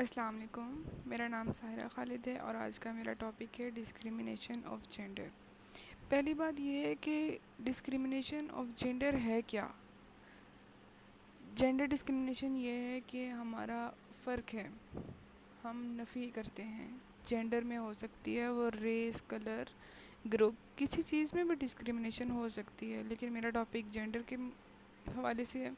السلام علیکم، میرا نام ساحرہ خالد ہے اور آج کا میرا ٹاپک ہے ڈسکریمنیشن آف جینڈر۔ پہلی بات یہ ہے کہ ڈسکریمنیشن آف جینڈر ہے کیا؟ جینڈر ڈسکریمنیشن یہ ہے کہ ہمارا فرق ہے، ہم نفی کرتے ہیں۔ جینڈر میں ہو سکتی ہے وہ ریس، کلر، گروپ، کسی چیز میں بھی ڈسکریمنیشن ہو سکتی ہے، لیکن میرا ٹاپک جینڈر کے حوالے سے ہے۔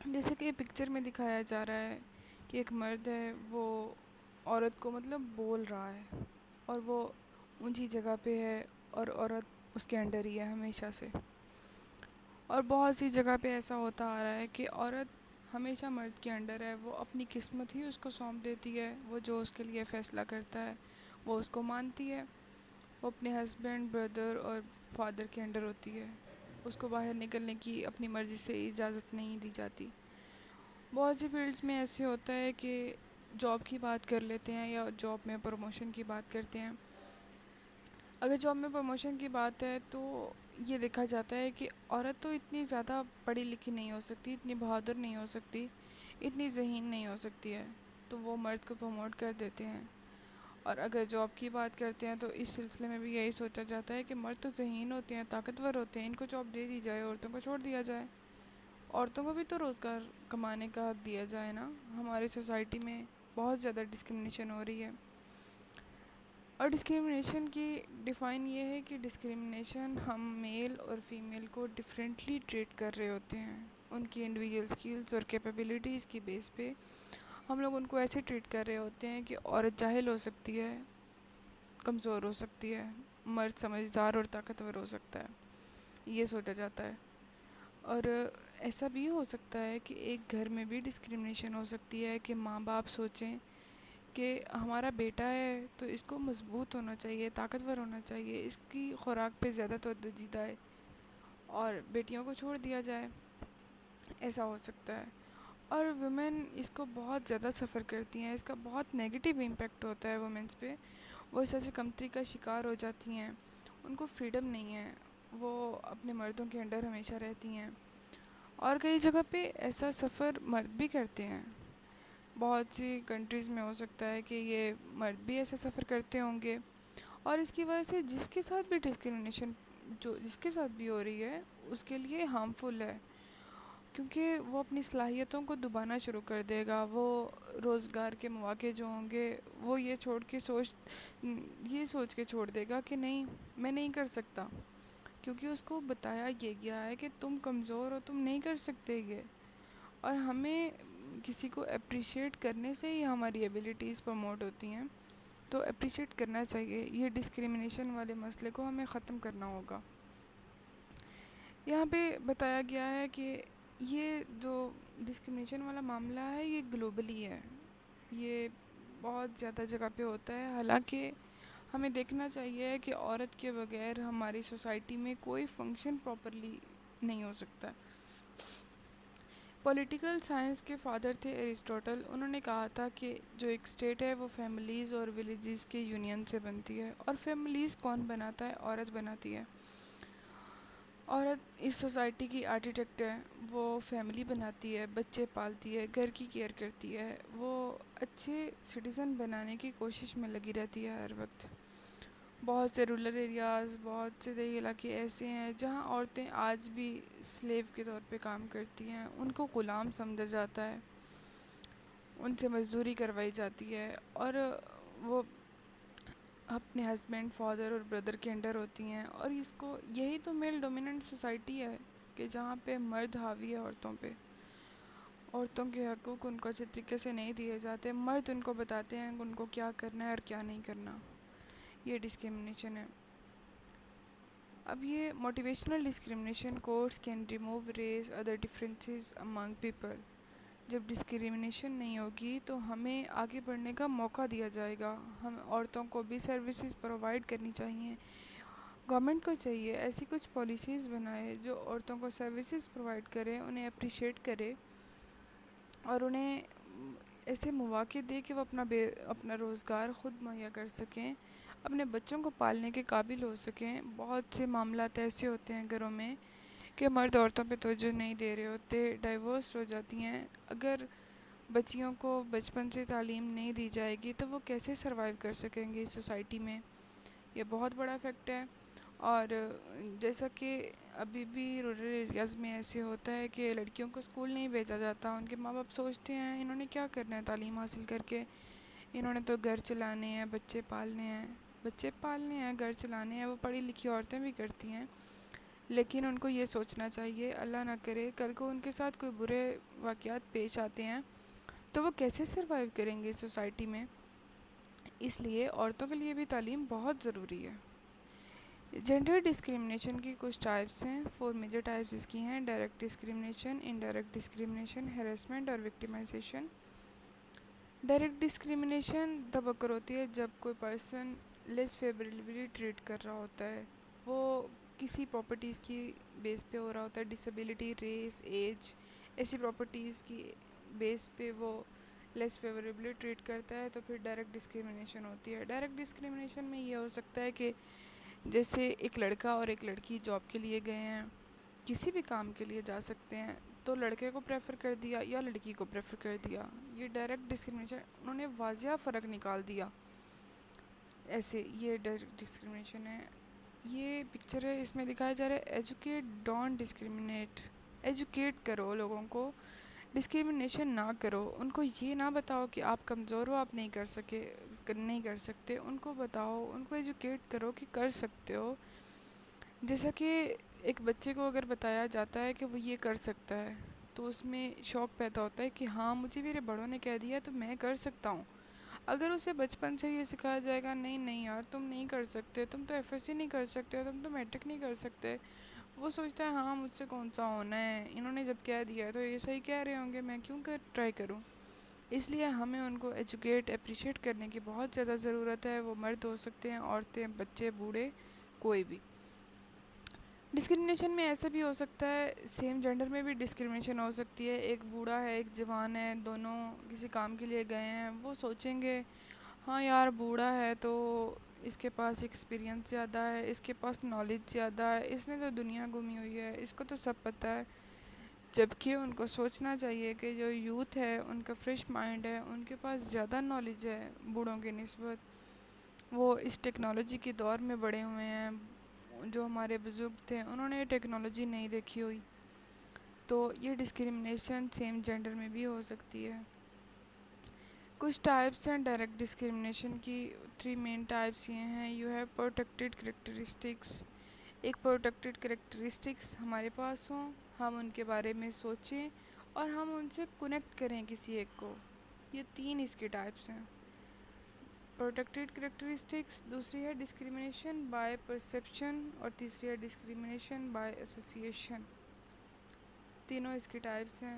جیسے کہ پکچر میں دکھایا جا رہا ہے کہ ایک مرد ہے، وہ عورت کو بول رہا ہے اور وہ اونچی جگہ پہ ہے اور عورت اس کے انڈر ہی ہے ہمیشہ سے۔ اور بہت سی جگہ پہ ایسا ہوتا آ رہا ہے کہ عورت ہمیشہ مرد کے انڈر ہے، وہ اپنی قسمت ہی اس کو سونپ دیتی ہے، وہ جو اس کے لیے فیصلہ کرتا ہے وہ اس کو مانتی ہے۔ وہ اپنے ہسبینڈ، بردر اور فادر کے انڈر ہوتی ہے، اس کو باہر نکلنے کی اپنی مرضی سے اجازت نہیں دی جاتی۔ بہت سی فیلڈز میں ایسے ہوتا ہے کہ جاب کی بات کر لیتے ہیں یا جاب میں پروموشن کی بات کرتے ہیں۔ اگر جاب میں پروموشن کی بات ہے تو یہ دیکھا جاتا ہے کہ عورت تو اتنی زیادہ پڑھی لکھی نہیں ہو سکتی، اتنی بہادر نہیں ہو سکتی، اتنی ذہین نہیں ہو سکتی ہے، تو وہ مرد کو پروموٹ کر دیتے ہیں۔ اور اگر جاب کی بات کرتے ہیں تو اس سلسلے میں بھی یہی سوچا جاتا ہے کہ مرد تو ذہین ہوتے ہیں، طاقتور ہوتے ہیں، ان کو جاب دے دی جائے، عورتوں کو چھوڑ دیا جائے۔ عورتوں کو بھی تو روزگار کمانے کا حق دیا جائے نا۔ ہماری سوسائٹی میں بہت زیادہ ڈسکرمنیشن ہو رہی ہے، اور ڈسکرمنیشن کی ڈیفائن یہ ہے کہ ڈسکرمنیشن ہم میل اور فیمیل کو ڈفرینٹلی ٹریٹ کر رہے ہوتے ہیں، ان کی انڈیویجول سکلز اور کیپیبلٹیز کی بیس پہ ہم لوگ ان کو ایسے ٹریٹ کر رہے ہوتے ہیں کہ عورت جاہل ہو سکتی ہے، کمزور ہو سکتی ہے، مرد سمجھدار اور طاقتور ہو سکتا ہے، یہ سوچا جاتا ہے۔ اور ایسا بھی ہو سکتا ہے کہ ایک گھر میں بھی ڈسکرمنیشن ہو سکتی ہے کہ ماں باپ سوچیں کہ ہمارا بیٹا ہے تو اس کو مضبوط ہونا چاہیے، طاقتور ہونا چاہیے، اس کی خوراک پہ زیادہ توجہ دی جائے اور بیٹیوں کو چھوڑ دیا جائے، ایسا ہو سکتا ہے۔ اور ویمن اس کو بہت زیادہ سفر کرتی ہیں، اس کا بہت نیگیٹو امپیکٹ ہوتا ہے وومنس پہ، وہ اس سے کمتری کا شکار ہو جاتی ہیں، ان کو فریڈم نہیں ہے، وہ اپنے مردوں کے انڈر ہمیشہ رہتی ہیں۔ اور کئی جگہ پہ ایسا سفر مرد بھی کرتے ہیں، بہت سی کنٹریز میں ہو سکتا ہے کہ یہ مرد بھی ایسا سفر کرتے ہوں گے، اور اس کی وجہ سے جس کے ساتھ بھی ڈسکرمنیشن جس کے ساتھ بھی ہو رہی ہے اس کے لیے ہارمفل ہے، کیونکہ وہ اپنی صلاحیتوں کو دبانا شروع کر دے گا۔ وہ روزگار کے مواقع جو ہوں گے وہ یہ سوچ کے چھوڑ دے گا کہ نہیں، میں نہیں کر سکتا، کیونکہ اس کو بتایا یہ گیا ہے کہ تم کمزور ہو، تم نہیں کر سکتے یہ۔ اور ہمیں کسی کو اپریشیٹ کرنے سے ہی ہماری ایبیلٹیز پروموٹ ہوتی ہیں، تو اپریشیٹ کرنا چاہیے۔ یہ ڈسکرمنیشن والے مسئلے کو ہمیں ختم کرنا ہوگا۔ یہاں پہ بتایا گیا ہے کہ یہ جو ڈسکرمنیشن والا معاملہ ہے یہ گلوبلی ہے، یہ بہت زیادہ جگہ پہ ہوتا ہے۔ حالانکہ ہمیں دیکھنا چاہیے کہ عورت کے بغیر ہماری سوسائٹی میں کوئی فنکشن پراپرلی نہیں ہو سکتا۔ پولیٹیکل سائنس کے فادر تھے ایرسٹوٹل، انہوں نے کہا تھا کہ جو ایک اسٹیٹ ہے وہ فیملیز اور ولیجز کے یونین سے بنتی ہے، اور فیملیز کون بناتا ہے؟ عورت بناتی ہے۔ عورت اس سوسائٹی کی آرکیٹیکٹ ہے، وہ فیملی بناتی ہے، بچے پالتی ہے، گھر کی کیئر کرتی ہے، وہ اچھے سٹیزن بنانے کی کوشش میں لگی رہتی ہے ہر وقت۔ بہت سے رورل ایریاز، بہت سے دیہی علاقے ایسے ہیں جہاں عورتیں آج بھی سلیو کے طور پہ کام کرتی ہیں، ان کو غلام سمجھا جاتا ہے، ان سے مزدوری کروائی جاتی ہے، اور وہ اپنے ہسبینڈ، فادر اور بردر کے انڈر ہوتی ہیں۔ اور یہی تو میل ڈومیننٹ سوسائٹی ہے کہ جہاں پہ مرد حاوی ہے عورتوں پہ، عورتوں کے حقوق ان کو اچھے طریقے سے نہیں دیے جاتے، مرد ان کو بتاتے ہیں کہ ان کو کیا کرنا ہے اور کیا نہیں کرنا۔ یہ ڈسکرمنیشن ہے۔ اب یہ motivational discrimination quotes can remove race other differences among people. جب ڈسکرمنیشن نہیں ہوگی تو ہمیں آگے بڑھنے کا موقع دیا جائے گا، ہم عورتوں کو بھی سروسز پرووائڈ کرنی چاہیے۔ گورنمنٹ کو چاہیے ایسی کچھ پالیسیز بنائے جو عورتوں کو سروسز پرووائڈ کرے، انہیں اپریشیٹ کرے، اور انہیں ایسے مواقع دے کہ وہ اپنا روزگار خود مہیا کر سکیں، اپنے بچوں کو پالنے کے قابل ہو سکیں۔ بہت سے معاملات ایسے ہوتے ہیں گھروں میں کہ مرد عورتوں پہ توجہ نہیں دے رہے ہوتے، ڈائیورس ہو جاتی ہیں۔ اگر بچیوں کو بچپن سے تعلیم نہیں دی جائے گی تو وہ کیسے سروائیو کر سکیں گے اس سوسائٹی میں. یہ بہت بڑا فیکٹ ہے. اور جیسا کہ ابھی بھی رورل ایریاز میں ایسے ہوتا ہے کہ لڑکیوں کو اسکول نہیں بھیجا جاتا. ان کے ماں باپ سوچتے ہیں انہوں نے کیا کرنا ہے تعلیم حاصل کر کے, انہوں نے تو گھر چلانے ہیں, بچے پالنے ہیں, گھر چلانے ہیں. وہ پڑھی لکھی عورتیں بھی کرتی ہیں, لیکن ان کو یہ سوچنا چاہیے اللہ نہ کرے کل کو ان کے ساتھ کوئی برے واقعات پیش آتے ہیں تو وہ کیسے سروائیو کریں گے سوسائٹی میں. اس لیے عورتوں کے لیے بھی تعلیم بہت ضروری ہے. جینڈر ڈسکرمنیشن کی کچھ ٹائپس ہیں. 4 میجر ٹائپس اس کی ہیں: direct discrimination, indirect discrimination, harassment اور وکٹمائزیشن. ڈائریکٹ ڈسکرمنیشن تب اکر ہوتی ہے جب کوئی پرسن لیس فیوریبلی ٹریٹ کر رہا ہوتا ہے. وہ کسی پراپرٹیز کی بیس پہ ہو رہا ہوتا ہے, ڈسیبلٹی, ریس, ایج, ایسی پراپرٹیز کی بیس پہ وہ لیس فیوریبلی ٹریٹ کرتا ہے, تو پھر ڈائریکٹ ڈسکرمنیشن ہوتی ہے. ڈائریکٹ ڈسکرمنیشن میں یہ ہو سکتا ہے کہ جیسے ایک لڑکا اور ایک لڑکی جاب کے لیے گئے ہیں, کسی بھی کام کے لیے جا سکتے ہیں, تو لڑکے کو پریفر کر دیا یا لڑکی کو پریفر کر دیا. یہ ڈائریکٹ ڈسکرمنیشن, انہوں نے واضح فرق نکال دیا. ایسے یہ ڈائریکٹ ڈسکرمنیشن ہے. یہ پکچر ہے, اس میں دکھایا جا رہا ہے ایجوکیٹ ڈونٹ ڈسکرمنیٹ. ایجوکیٹ کرو لوگوں کو, ڈسکرمنیشن نہ کرو. ان کو یہ نہ بتاؤ کہ آپ کمزور ہو, آپ نہیں کر سکتے. ان کو بتاؤ, ان کو ایجوکیٹ کرو کہ کر سکتے ہو. جیسا کہ ایک بچے کو اگر بتایا جاتا ہے کہ وہ یہ کر سکتا ہے تو اس میں شوق پیدا ہوتا ہے کہ ہاں مجھے میرے بڑوں نے کہہ دیا تو میں کر سکتا ہوں. اگر اسے بچپن سے یہ سکھایا جائے گا نہیں نہیں یار تم نہیں کر سکتے, تم تو ایف ایس سی نہیں کر سکتے, تم تو میٹرک نہیں کر سکتے, وہ سوچتا ہے ہاں مجھ سے کون سا ہونا ہے, انہوں نے جب کہہ دیا ہے تو یہ صحیح کہہ رہے ہوں گے, میں کیوں ٹرائی کروں. اس لیے ہمیں ان کو ایجوکیٹ, اپریشیٹ کرنے کی بہت زیادہ ضرورت ہے. وہ مرد ہو سکتے ہیں, عورتیں, بچے, بوڑھے, کوئی بھی. ڈسکرمنیشن میں ایسا بھی ہو سکتا ہے, سیم جینڈر میں بھی ڈسکرمنیشن ہو سکتی ہے. ایک بوڑھا ہے, ایک جوان ہے, دونوں کسی کام کے لیے گئے ہیں. وہ سوچیں گے ہاں یار بوڑھا ہے تو اس کے پاس ایکسپیرینس زیادہ ہے, اس کے پاس نالج زیادہ ہے, اس نے تو دنیا گھومی ہوئی ہے, اس کو تو سب پتہ ہے. جبکہ ان کو سوچنا چاہیے کہ جو یوتھ ہے ان کا فریش مائنڈ ہے, ان کے پاس زیادہ نالج ہے بوڑھوں کی نسبت. وہ اس ٹیکنالوجی کے دور میں بڑے ہوئے ہیں. جو ہمارے بزرگ تھے انہوں نے یہ ٹیکنالوجی نہیں دیکھی ہوئی. تو یہ ڈسکرمنیشن سیم جینڈر میں بھی ہو سکتی ہے. کچھ ٹائپس ہیں ڈائریکٹ ڈسکرمنیشن کی. 3 مین ٹائپس یہ ہیں. You have protected characteristics. ایک پروٹیکٹیڈ کریکٹرسٹکس ہمارے پاس ہوں, ہم ان کے بارے میں سوچیں اور ہم ان سے کنیکٹ کریں کسی ایک کو. یہ 3 اس کے ٹائپس ہیں. پروٹیکٹیڈ کریکٹرسٹکس, دوسری ہے ڈسکرمنیشن بائی پرسیپشن, اور تیسری ہے ڈسکرمنیشن بائی ایسوسیشن. تینوں اس کی ٹائپس ہیں.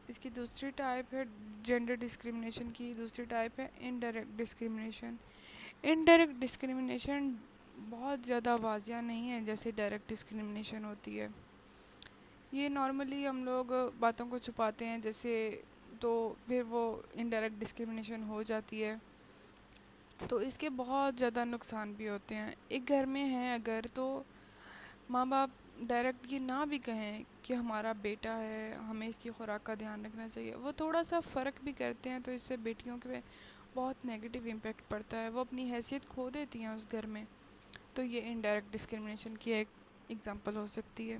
اس کی دوسری ٹائپ ہے جینڈر ڈسکرمنیشن کی. دوسری ٹائپ ہے انڈائریکٹ ڈسکرمنیشن. انڈائریکٹ ڈسکرمنیشن بہت زیادہ واضح نہیں ہے جیسے ڈائریکٹ ڈسکرمنیشن ہوتی ہے. یہ نارملی ہم لوگ باتوں کو چھپاتے ہیں جیسے, تو پھر وہ انڈائریکٹ ڈسکرمنیشن ہو جاتی ہے. تو اس کے بہت زیادہ نقصان بھی ہوتے ہیں. ایک گھر میں ہیں اگر, تو ماں باپ ڈائریکٹ یہ نہ بھی کہیں کہ ہمارا بیٹا ہے, ہمیں اس کی خوراک کا دھیان رکھنا چاہیے. وہ تھوڑا سا فرق بھی کرتے ہیں تو اس سے بیٹیوں کے بہت نیگیٹو امپیکٹ پڑتا ہے. وہ اپنی حیثیت کھو دیتی ہیں اس گھر میں. تو یہ انڈائریکٹ ڈسکرمنیشن کی ایک ایگزامپل ہو سکتی ہے.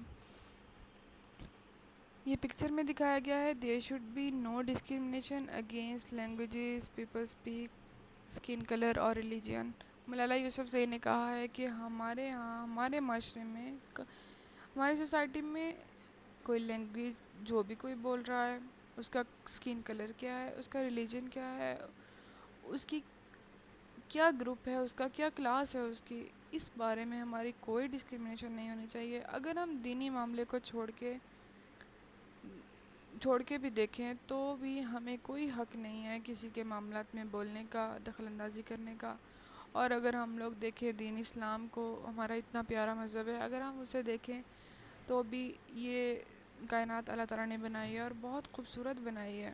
یہ پکچر میں دکھایا گیا ہے there should be no discrimination against languages, people speak, skin colour اور ریلیجن. ملالہ یوسفزئی نے کہا ہے کہ ہمارے یہاں, ہمارے معاشرے میں, ہماری سوسائٹی میں کوئی لینگویج جو بھی کوئی بول رہا ہے, اس کا اسکن کلر کیا ہے, اس کا ریلیجن کیا ہے, اس کی کیا گروپ ہے, اس کا کیا کلاس ہے, اس بارے میں ہماری کوئی ڈسکرمنیشن نہیں ہونی چاہیے. اگر ہم دینی معاملے کو چھوڑ کے بھی دیکھیں تو بھی ہمیں کوئی حق نہیں ہے کسی کے معاملات میں بولنے کا, دخل اندازی کرنے کا. اور اگر ہم لوگ دیکھیں دین اسلام کو, ہمارا اتنا پیارا مذہب ہے, اگر ہم اسے دیکھیں تو بھی یہ کائنات اللہ تعالیٰ نے بنائی ہے اور بہت خوبصورت بنائی ہے.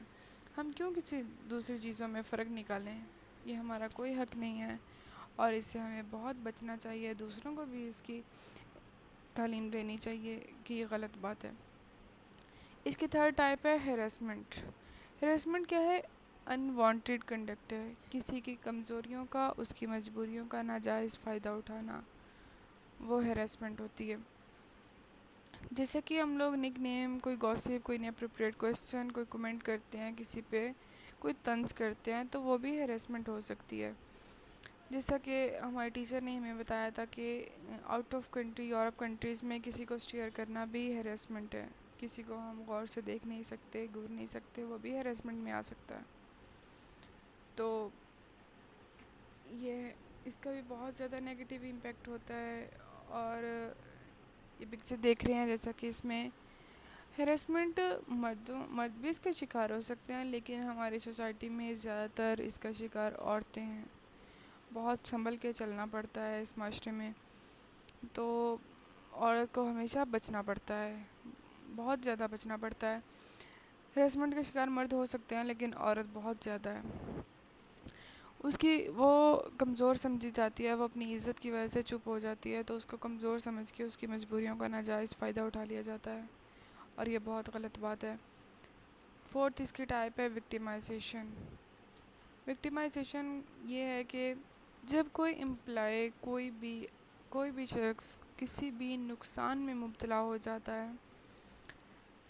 ہم کیوں کسی دوسری چیزوں میں فرق نکالیں. یہ ہمارا کوئی حق نہیں ہے اور اس سے ہمیں بہت بچنا چاہیے. دوسروں کو بھی اس کی تعلیم دینی چاہیے کہ یہ غلط بات ہے. اس کی تھرڈ ٹائپ ہے ہیراسمنٹ. ہراسمنٹ کیا ہے؟ انوانٹیڈ کنڈکٹ ہے، کسی کی کمزوریوں کا، اس کی مجبوریوں کا ناجائز فائدہ اٹھانا، وہ ہراسمنٹ ہوتی ہے۔ جیسے کہ ہم لوگ نک نیم، کوئی گوسپ، کوئی اناپروپریٹ کوسچن، کوئی کمنٹ کرتے ہیں کسی پہ، کوئی طنز کرتے ہیں، تو وہ بھی ہراسمنٹ ہو سکتی ہے۔ جیسا کہ ہمارے ٹیچر نے ہمیں بتایا تھا کہ out of country, Europe countries میں کسی کو اسٹیئر کرنا بھی ہیراسمنٹ ہے۔ کسی کو ہم غور سے دیکھ نہیں سکتے، گور نہیں سکتے، وہ بھی ہیراسمنٹ میں آ سکتا ہے۔ تو یہ اس کا بھی بہت زیادہ نگیٹیو امپیکٹ ہوتا ہے۔ اور یہ پکچر دیکھ رہے ہیں جیسا کہ اس میں ہیراسمنٹ مرد بھی اس کا شکار ہو سکتے ہیں، لیکن ہماری سوسائٹی میں زیادہ تر اس کا شکار عورتیں ہیں۔ بہت سنبھل کے چلنا پڑتا ہے اس معاشرے میں، تو عورت کو ہمیشہ بچنا پڑتا ہے، بہت زیادہ بچنا پڑتا ہے۔ ہراسمنٹ کا شکار مرد ہو سکتے ہیں، لیکن عورت بہت زیادہ ہے۔ اس کی وہ کمزور سمجھی جاتی ہے، وہ اپنی عزت کی وجہ سے چپ ہو جاتی ہے، تو اس کو کمزور سمجھ کے اس کی مجبوریوں کا ناجائز فائدہ اٹھا لیا جاتا ہے، اور یہ بہت غلط بات ہے۔ فورتھ اس کی ٹائپ ہے وکٹیمائزیشن۔ وکٹیمائزیشن یہ ہے کہ جب کوئی امپلائی، کوئی بھی شخص کسی بھی نقصان میں مبتلا ہو جاتا ہے،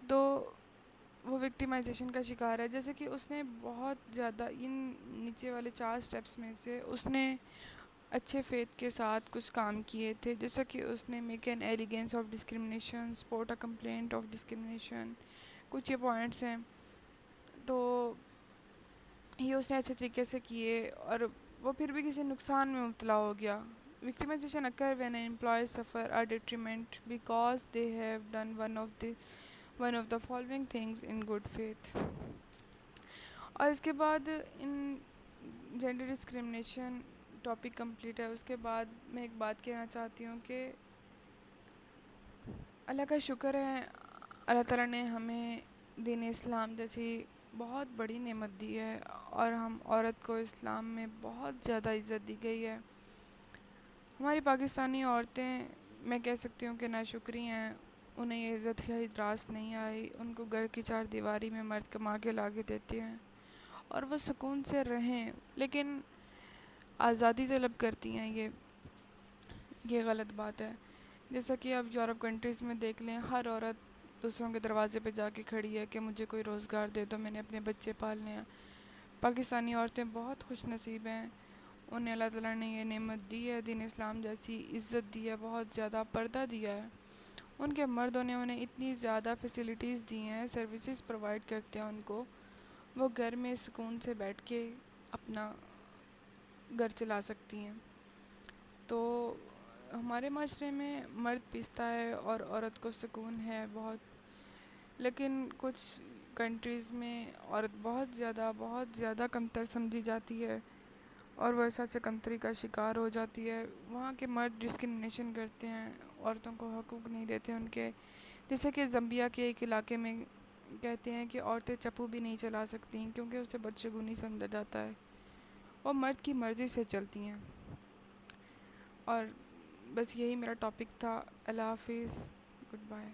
تو وہ وکٹیمائزیشن کا شکار ہے۔ جیسے کہ اس نے بہت زیادہ ان نیچے والے 4 سٹیپس میں سے اس نے اچھے فیتھ کے ساتھ کچھ کام کیے تھے، جیسا کہ اس نے make an elegance of discrimination, support a complaint of discrimination, کچھ یہ پوائنٹس ہیں، تو یہ اس نے اچھے طریقے سے کیے، اور وہ پھر بھی کسی نقصان میں مبتلا ہو گیا۔ وکٹیمائزیشن occur when an employee suffer a detriment because they have done one of the following things in good faith۔ اور اس کے بعد ان جینڈر ڈسکرمنیشن ٹاپک کمپلیٹ ہے۔ اس کے بعد میں ایک بات کہنا چاہتی ہوں کہ اللہ کا شکر ہے، اللہ تعالیٰ نے ہمیں دین اسلام جیسی بہت بڑی نعمت دی ہے، اور ہم عورت کو اسلام میں بہت زیادہ عزت دی گئی ہے۔ ہماری پاکستانی عورتیں، میں کہہ سکتی ہوں کہ ناشکری ہیں، انہیں یہ عزت شاید راست نہیں آئی۔ ان کو گھر کی 4 دیواری میں مرد کما کے لا کے دیتے ہیں، اور وہ سکون سے رہیں، لیکن آزادی طلب کرتی ہیں، یہ غلط بات ہے۔ جیسا کہ اب یورپ کنٹریز میں دیکھ لیں، ہر عورت دوسروں کے دروازے پہ جا کے کھڑی ہے کہ مجھے کوئی روزگار دے دو، میں نے اپنے بچے پالنے ہیں۔ پاکستانی عورتیں بہت خوش نصیب ہیں، انہیں اللہ تعالیٰ نے یہ نعمت دی ہے، دین اسلام جیسی عزت دی ہے، بہت زیادہ پردہ دیا ہے۔ ان کے مردوں نے انہیں اتنی زیادہ فیسلٹیز دی ہیں، سروسز پرووائڈ کرتے ہیں ان کو، وہ گھر میں سکون سے بیٹھ کے اپنا گھر چلا سکتی ہیں۔ تو ہمارے معاشرے میں مرد پیستا ہے اور عورت کو سکون ہے بہت، لیکن کچھ کنٹریز میں عورت بہت زیادہ کمتر سمجھی جاتی ہے، اور وہ احساس کمتری کا شکار ہو جاتی ہے۔ وہاں کے مرد ڈسکرمنیشن کرتے ہیں، عورتوں کو حقوق نہیں دیتے ان کے۔ جیسے کہ زمبیا کے ایک علاقے میں کہتے ہیں کہ عورتیں چپو بھی نہیں چلا سکتیں کیونکہ اسے بدشگونی سمجھا جاتا ہے، وہ مرد کی مرضی سے چلتی ہیں۔ اور بس یہی میرا ٹاپک تھا۔ اللہ حافظ، گڈ بائے۔